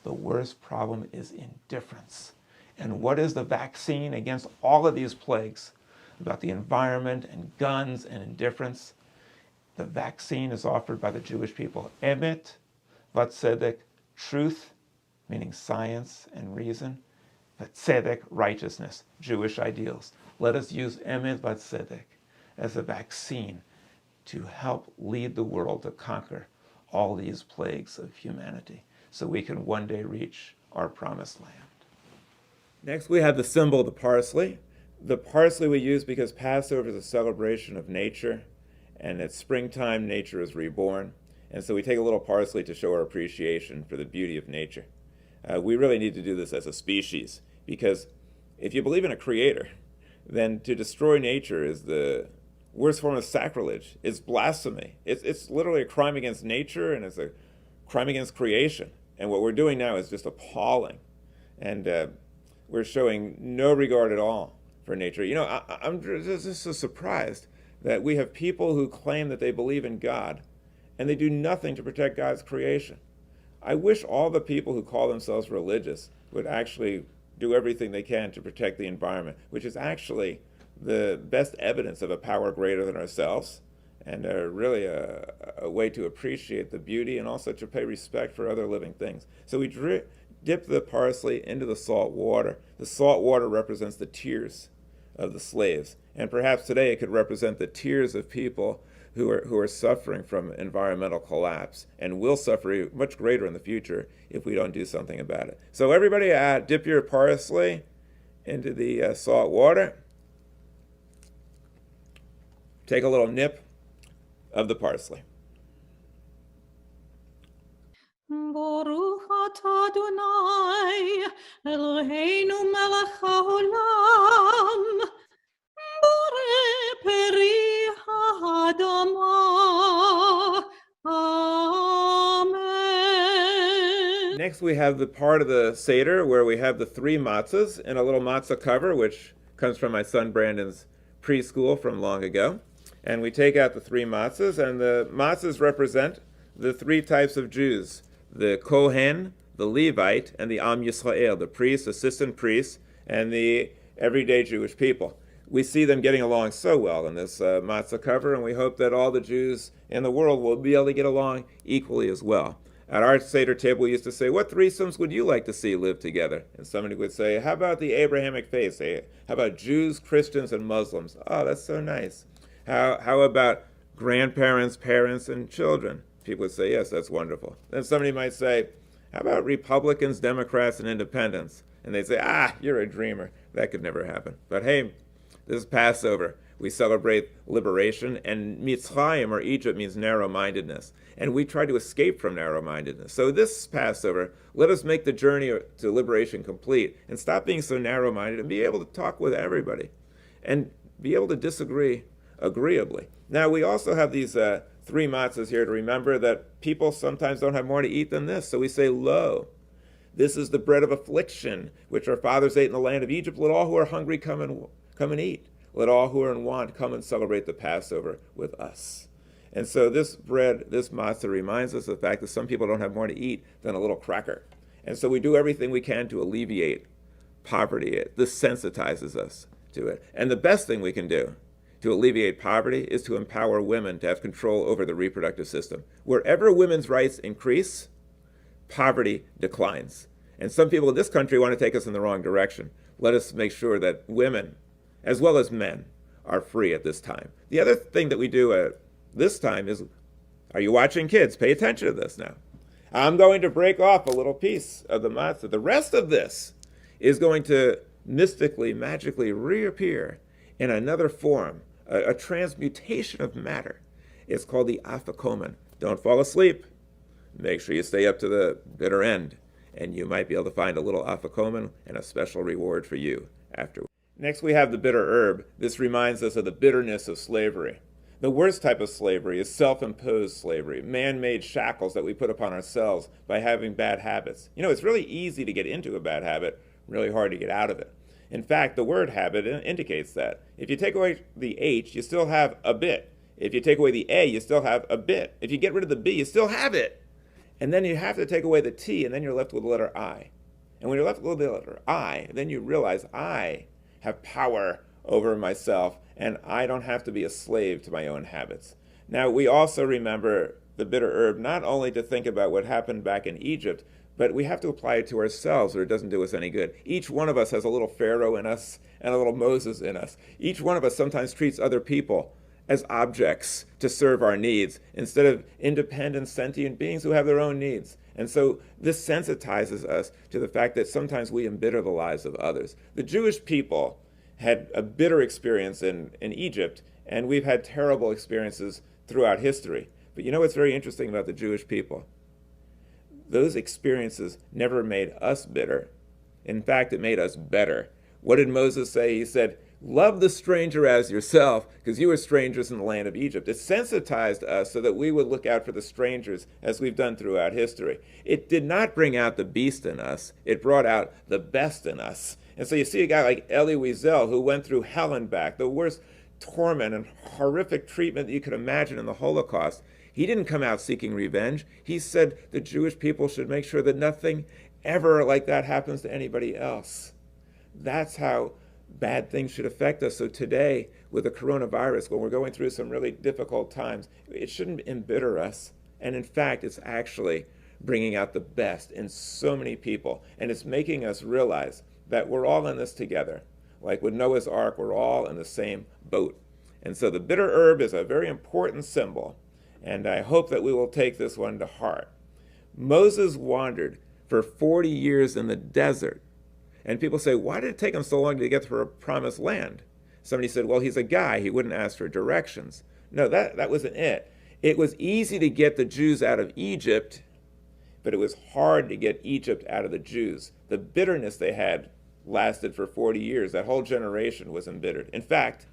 The worst problem is indifference. And what is the vaccine against all of these plagues about the environment and guns and indifference? The vaccine is offered by the Jewish people. Emet, Vatzedek, truth, meaning science and reason, tzedek, righteousness, Jewish ideals. Let us use emet v'tzedek as a vaccine to help lead the world to conquer all these plagues of humanity so we can one day reach our promised land. Next, we have the symbol of the parsley. The parsley we use because Passover is a celebration of nature, and at springtime, nature is reborn. And so we take a little parsley to show our appreciation for the beauty of nature. We really need to do this as a species, because if you believe in a creator, then to destroy nature is the worst form of sacrilege. It's blasphemy. It's literally a crime against nature, and it's a crime against creation. And what we're doing now is just appalling. And we're showing no regard at all for nature. You know, I'm just so surprised that we have people who claim that they believe in God, and they do nothing to protect God's creation. I wish all the people who call themselves religious would actually do everything they can to protect the environment, which is actually the best evidence of a power greater than ourselves, and really a way to appreciate the beauty and also to pay respect for other living things. So we dip the parsley into the salt water. The salt water represents the tears of the slaves, and perhaps today it could represent the tears of people who are suffering from environmental collapse and will suffer much greater in the future if we don't do something about it. So everybody dip your parsley into the salt water. Take a little nip of the parsley. Baruch atah Adonai Eloheinu melech haolam borei peri ha'adamah. Amen. Next we have the part of the Seder where we have the 3 matzahs in a little matzah cover, which comes from my son Brandon's preschool from long ago. And we take out the 3 matzahs, and the matzahs represent the 3 types of Jews: the Kohen, the Levite, and the Am Yisrael, the priests, assistant priests, and the everyday Jewish people. We see them getting along so well in this matzah cover, and we hope that all the Jews in the world will be able to get along equally as well. At our Seder table, we used to say, what threesomes would you like to see live together? And somebody would say, how about the Abrahamic faith? How about Jews, Christians, and Muslims? Oh, that's so nice. How about grandparents, parents, and children? People would say, yes, that's wonderful. Then somebody might say, how about Republicans, Democrats, and independents? And they'd say, you're a dreamer. That could never happen. But hey, this is Passover. We celebrate liberation, and Mitzrayim, or Egypt, means narrow-mindedness. And we try to escape from narrow-mindedness. So this Passover, let us make the journey to liberation complete and stop being so narrow-minded and be able to talk with everybody and be able to disagree agreeably. Now, we also have these 3 matzahs here to remember that people sometimes don't have more to eat than this. So we say, lo, this is the bread of affliction, which our fathers ate in the land of Egypt. Let all who are hungry come and eat. Let all who are in want come and celebrate the Passover with us. And so this bread, this matzah, reminds us of the fact that some people don't have more to eat than a little cracker. And so we do everything we can to alleviate poverty. This sensitizes us to it. And the best thing we can do to alleviate poverty is to empower women to have control over the reproductive system. Wherever women's rights increase, poverty declines. And some people in this country want to take us in the wrong direction. Let us make sure that women, as well as men, are free at this time. The other thing that we do at this time is, are you watching, kids? Pay attention to this now. I'm going to break off a little piece of the matzah. The rest of this is going to mystically, magically reappear in another form, a transmutation of matter. It's called the afikomen. Don't fall asleep. Make sure you stay up to the bitter end, and you might be able to find a little afikomen and a special reward for you afterwards. Next, we have the bitter herb. This reminds us of the bitterness of slavery. The worst type of slavery is self-imposed slavery, man-made shackles that we put upon ourselves by having bad habits. You know, it's really easy to get into a bad habit, really hard to get out of it. In fact, the word habit indicates that. If you take away the H, you still have a bit. If you take away the A, you still have a bit. If you get rid of the B, you still have it. And then you have to take away the T, and then you're left with the letter I. And when you're left with the letter I, then you realize I have power over myself, and I don't have to be a slave to my own habits. Now, we also remember the bitter herb not only to think about what happened back in Egypt, but we have to apply it to ourselves or it doesn't do us any good. Each one of us has a little Pharaoh in us and a little Moses in us. Each one of us sometimes treats other people as objects to serve our needs instead of independent, sentient beings who have their own needs. And so this sensitizes us to the fact that sometimes we embitter the lives of others. The Jewish people had a bitter experience in Egypt, and we've had terrible experiences throughout history. But you know what's very interesting about the Jewish people? Those experiences never made us bitter. In fact, it made us better. What did Moses say? He said, love the stranger as yourself, because you were strangers in the land of Egypt. It sensitized us so that we would look out for the strangers as we've done throughout history. It did not bring out the beast in us. It brought out the best in us. And so you see a guy like Elie Wiesel, who went through hell and back, the worst torment and horrific treatment that you could imagine in the Holocaust. He didn't come out seeking revenge. He said the Jewish people should make sure that nothing ever like that happens to anybody else. That's how bad things should affect us. So today, with the coronavirus, when we're going through some really difficult times, it shouldn't embitter us. And in fact, it's actually bringing out the best in so many people. And it's making us realize that we're all in this together. Like with Noah's Ark, we're all in the same boat. And so the bitter herb is a very important symbol. And I hope that we will take this one to heart. Moses wandered for 40 years in the desert. And people say, why did it take him so long to get to a promised land? Somebody said, well, he's a guy. He wouldn't ask for directions. No, that wasn't it. It was easy to get the Jews out of Egypt, but it was hard to get Egypt out of the Jews. The bitterness they had lasted for 40 years. That whole generation was embittered. In fact,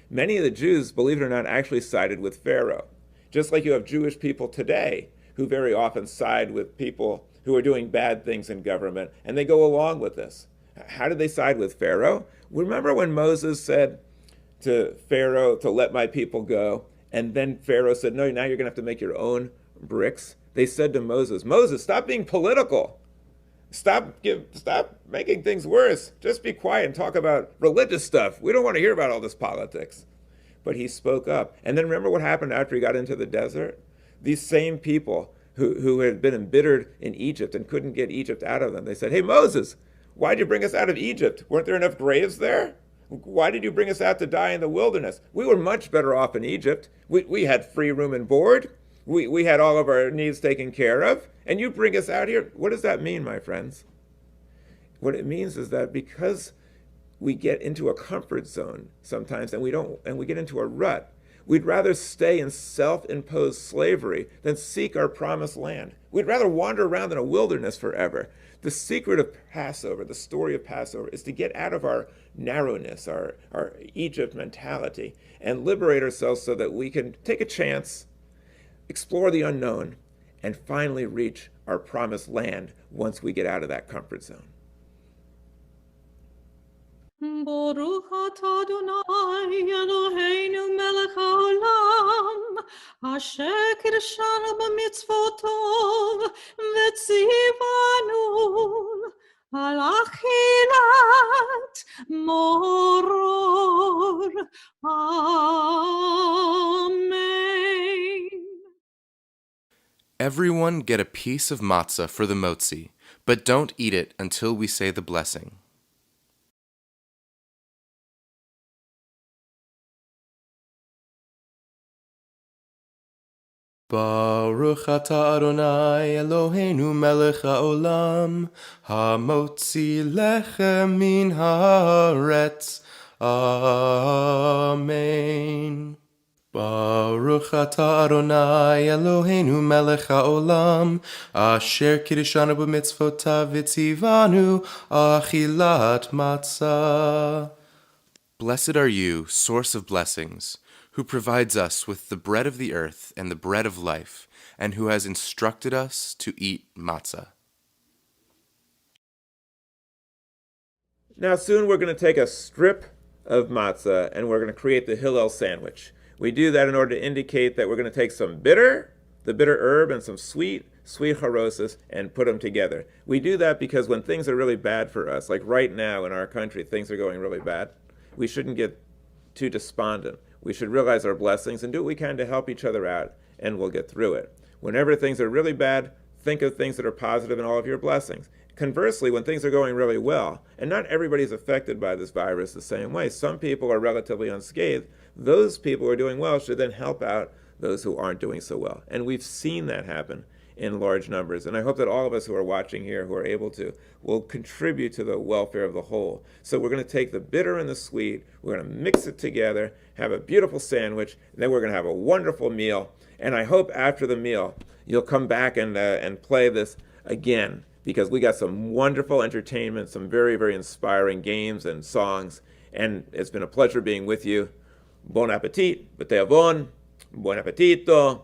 many of the Jews, believe it or not, actually sided with Pharaoh. Just like you have Jewish people today who very often side with people who are doing bad things in government, and they go along with this. How did they side with Pharaoh? Remember when Moses said to Pharaoh to let my people go, and then Pharaoh said, no, now you're going to have to make your own bricks? They said to Moses, Moses, stop being political. Stop making things worse. Just be quiet and talk about religious stuff. We don't want to hear about all this politics. But he spoke up. And then remember what happened after he got into the desert? These same people who had been embittered in Egypt and couldn't get Egypt out of them, they said, hey, Moses, why'd you bring us out of Egypt? Weren't there enough graves there? Why did you bring us out to die in the wilderness? We were much better off in Egypt. We had free room and board. We had all of our needs taken care of. And you bring us out here. What does that mean, my friends? What it means is that because we get into a comfort zone sometimes and we get into a rut, we'd rather stay in self-imposed slavery than seek our promised land. We'd rather wander around in a wilderness forever. The secret of Passover, the story of Passover, is to get out of our narrowness, our Egypt mentality, and liberate ourselves so that we can take a chance, explore the unknown, and finally reach our promised land once we get out of that comfort zone. Baruch atah Adonai Eloheinu melech haolam, asher kirshanu b'mitzvotov v'tzivanu al achilat moror. Amen. Everyone get a piece of matzah for the motzi, but don't eat it until we say the blessing. Baruch atah Adonai Eloheinu melech haolam, hamotzi lechem min haaretz. Amen. Baruch atah Adonai Eloheinu melech haolam, asher kiddushanu b'mitzvotav v'tzivanu achilat matzah. Blessed are you, source of blessings, who provides us with the bread of the earth and the bread of life, and who has instructed us to eat matzah. Now soon we're going to take a strip of matzah and we're going to create the Hillel sandwich. We do that in order to indicate that we're going to take some the bitter herb, and some sweet charosis, and put them together. We do that because when things are really bad for us, like right now in our country, things are going really bad, we shouldn't get too despondent. We should realize our blessings and do what we can to help each other out, and we'll get through it. Whenever things are really bad, think of things that are positive in all of your blessings. Conversely, when things are going really well, and not everybody is affected by this virus the same way, some people are relatively unscathed, those people who are doing well should then help out those who aren't doing so well. And we've seen that happen in large numbers. And I hope that all of us who are watching here, who are able to, will contribute to the welfare of the whole. So we're going to take the bitter and the sweet, we're going to mix it together, have a beautiful sandwich, and then we're going to have a wonderful meal. And I hope after the meal, you'll come back and play this again, because we got some wonderful entertainment, some very, very inspiring games and songs. And it's been a pleasure being with you. Bon appetit, b'teavon, buon appetito.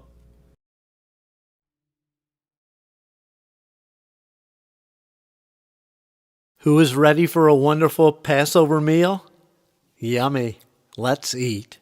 Who is ready for a wonderful Passover meal? Yummy. Let's eat.